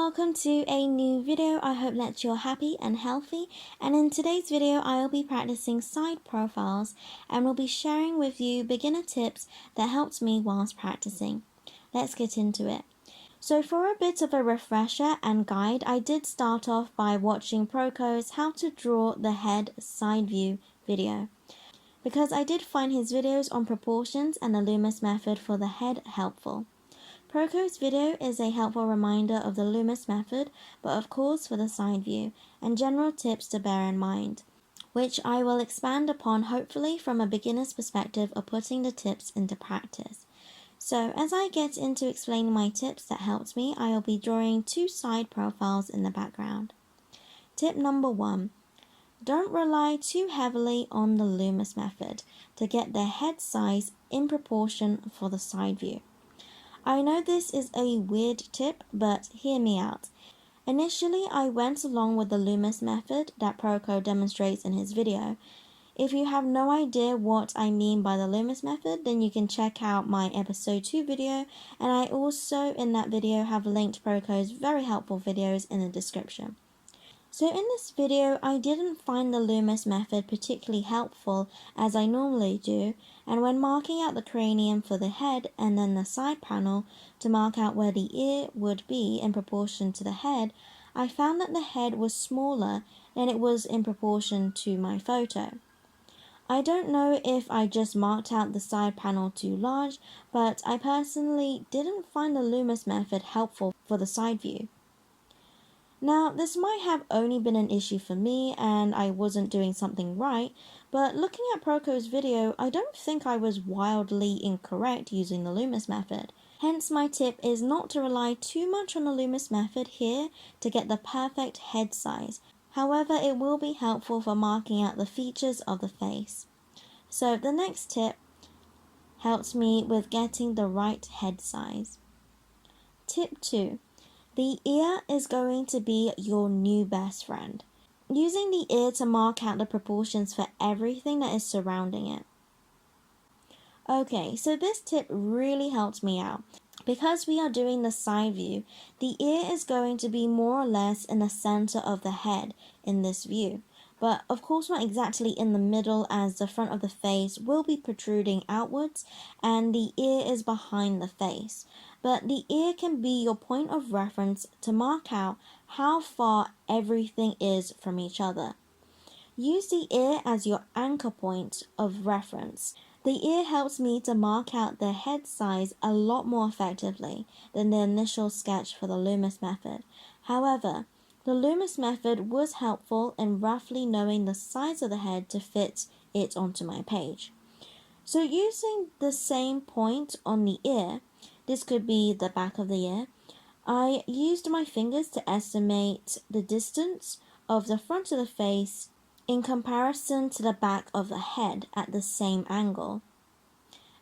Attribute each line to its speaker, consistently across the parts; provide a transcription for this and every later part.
Speaker 1: welcome to a new video. I hope that you're happy and healthy, and in today's video I will be practicing side profiles and will be sharing with you beginner tips that helped me whilst practicing. Let's get into it. So for a bit of a refresher and guide, I did start off by watching Proko's how to draw the head side view video, because I did find his videos on proportions and the Loomis method for the head helpful. Proko's video is a helpful reminder of the Loomis method, but of course for the side view, and general tips to bear in mind, which I will expand upon hopefully from a beginner's perspective of putting the tips into practice. So as I get into explaining my tips that helped me, I will be drawing two side profiles in the background. Tip number 1. Don't rely too heavily on the Loomis method to get the head size in proportion for the side view. I know this is a weird tip, but hear me out. Initially, I went along with the Loomis method that Proko demonstrates in his video. If you have no idea what I mean by the Loomis method, then you can check out my episode 2 video, and I also in that video have linked Proko's very helpful videos in the description. So in this video, I didn't find the Loomis method particularly helpful as I normally do, and when marking out the cranium for the head and then the side panel to mark out where the ear would be in proportion to the head, I found that the head was smaller than it was in proportion to my photo. I don't know if I just marked out the side panel too large, but I personally didn't find the Loomis method helpful for the side view. Now, this might have only been an issue for me and I wasn't doing something right, but looking at Proko's video, I don't think I was wildly incorrect using the Loomis method. Hence, my tip is not to rely too much on the Loomis method here to get the perfect head size. However, it will be helpful for marking out the features of the face. So the next tip helps me with getting the right head size. Tip 2. The ear is going to be your new best friend, using the ear to mark out the proportions for everything that is surrounding it. Okay, so this tip really helped me out. Because we are doing the side view, the ear is going to be more or less in the center of the head in this view, but of course not exactly in the middle, as the front of the face will be protruding outwards and the ear is behind the face. But the ear can be your point of reference to mark out how far everything is from each other. Use the ear as your anchor point of reference. The ear helps me to mark out the head size a lot more effectively than the initial sketch for the Loomis method. However, the Loomis method was helpful in roughly knowing the size of the head to fit it onto my page. So using the same point on the ear, this could be the back of the ear, I used my fingers to estimate the distance of the front of the face in comparison to the back of the head at the same angle.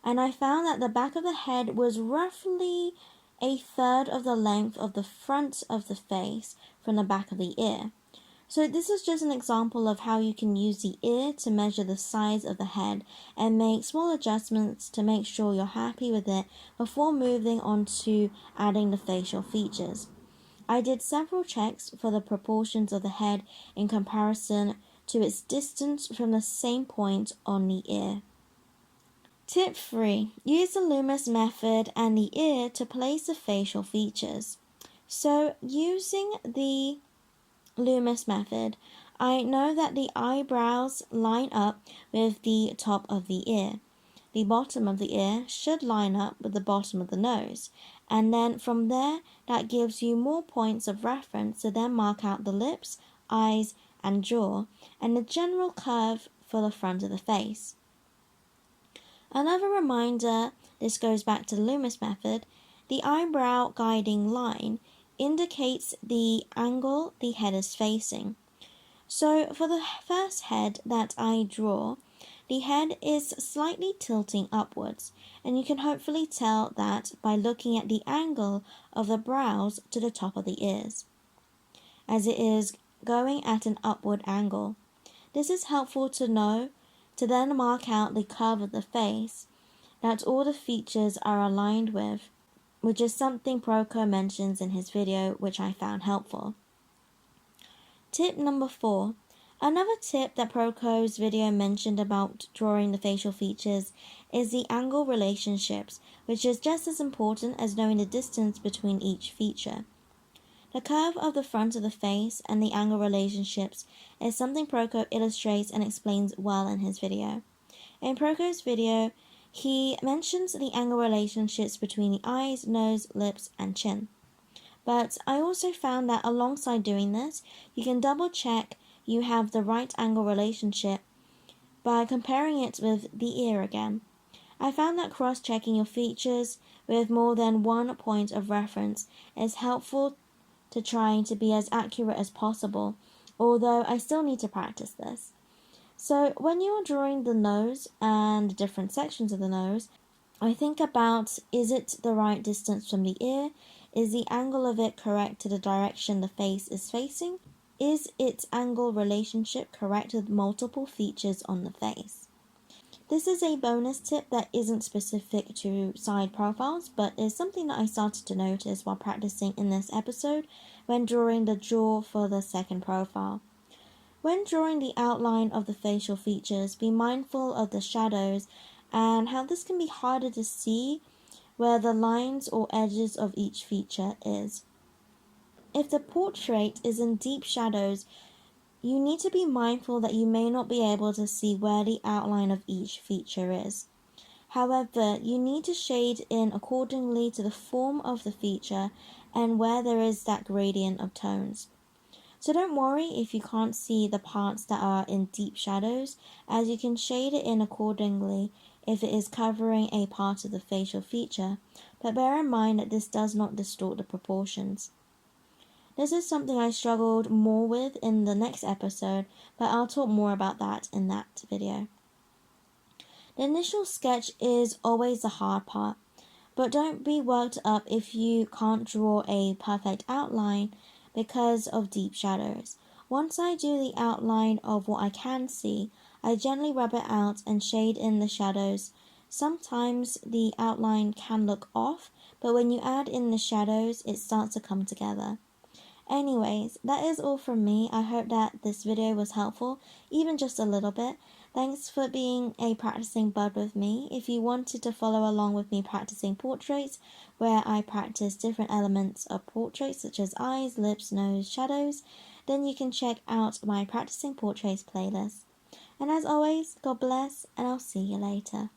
Speaker 1: And I found that the back of the head was roughly a third of the length of the front of the face from the back of the ear. So this is just an example of how you can use the ear to measure the size of the head and make small adjustments to make sure you're happy with it before moving on to adding the facial features. I did several checks for the proportions of the head in comparison to its distance from the same point on the ear. Tip 3. Use the Loomis method and the ear to place the facial features. So using the Loomis method, I know that the eyebrows line up with the top of the ear. The bottom of the ear should line up with the bottom of the nose, and then from there that gives you more points of reference to then mark out the lips, eyes and jaw, and the general curve for the front of the face. Another reminder, this goes back to the Loomis method, the eyebrow guiding line indicates the angle the head is facing. So for the first head that I draw, the head is slightly tilting upwards, and you can hopefully tell that by looking at the angle of the brows to the top of the ears, as it is going at an upward angle. This is helpful to know to then mark out the curve of the face that all the features are aligned with. which is something Proko mentions in his video, which I found helpful. Tip number 4. Another tip that Proko's video mentioned about drawing the facial features is the angle relationships, which is just as important as knowing the distance between each feature. The curve of the front of the face and the angle relationships is something Proko illustrates and explains well in his video. In Proko's video, he mentions the angle relationships between the eyes, nose, lips, and chin. But I also found that alongside doing this, you can double check you have the right angle relationship by comparing it with the ear again. I found that cross-checking your features with more than one point of reference is helpful to trying to be as accurate as possible, although I still need to practice this. So when you are drawing the nose and different sections of the nose, I think about, is it the right distance from the ear? Is the angle of it correct to the direction the face is facing? Is its angle relationship correct with multiple features on the face? This is a bonus tip that isn't specific to side profiles, but is something that I started to notice while practicing in this episode when drawing the jaw for the second profile. When drawing the outline of the facial features, be mindful of the shadows and how this can be harder to see where the lines or edges of each feature is. If the portrait is in deep shadows, you need to be mindful that you may not be able to see where the outline of each feature is. However, you need to shade in accordingly to the form of the feature and where there is that gradient of tones. So don't worry if you can't see the parts that are in deep shadows, as you can shade it in accordingly if it is covering a part of the facial feature, but bear in mind that this does not distort the proportions. This is something I struggled more with in the next episode, but I'll talk more about that in that video. The initial sketch is always the hard part, but don't be worked up if you can't draw a perfect outline because of deep shadows. Once I do the outline of what I can see, I gently rub it out and shade in the shadows. Sometimes the outline can look off, but when you add in the shadows, it starts to come together. Anyways, that is all from me. I hope that this video was helpful, even just a little bit. Thanks for being a practicing bud with me. If you wanted to follow along with me practicing portraits, where I practice different elements of portraits such as eyes, lips, nose, shadows, then you can check out my Practicing Portraits playlist. And as always, God bless, and I'll see you later.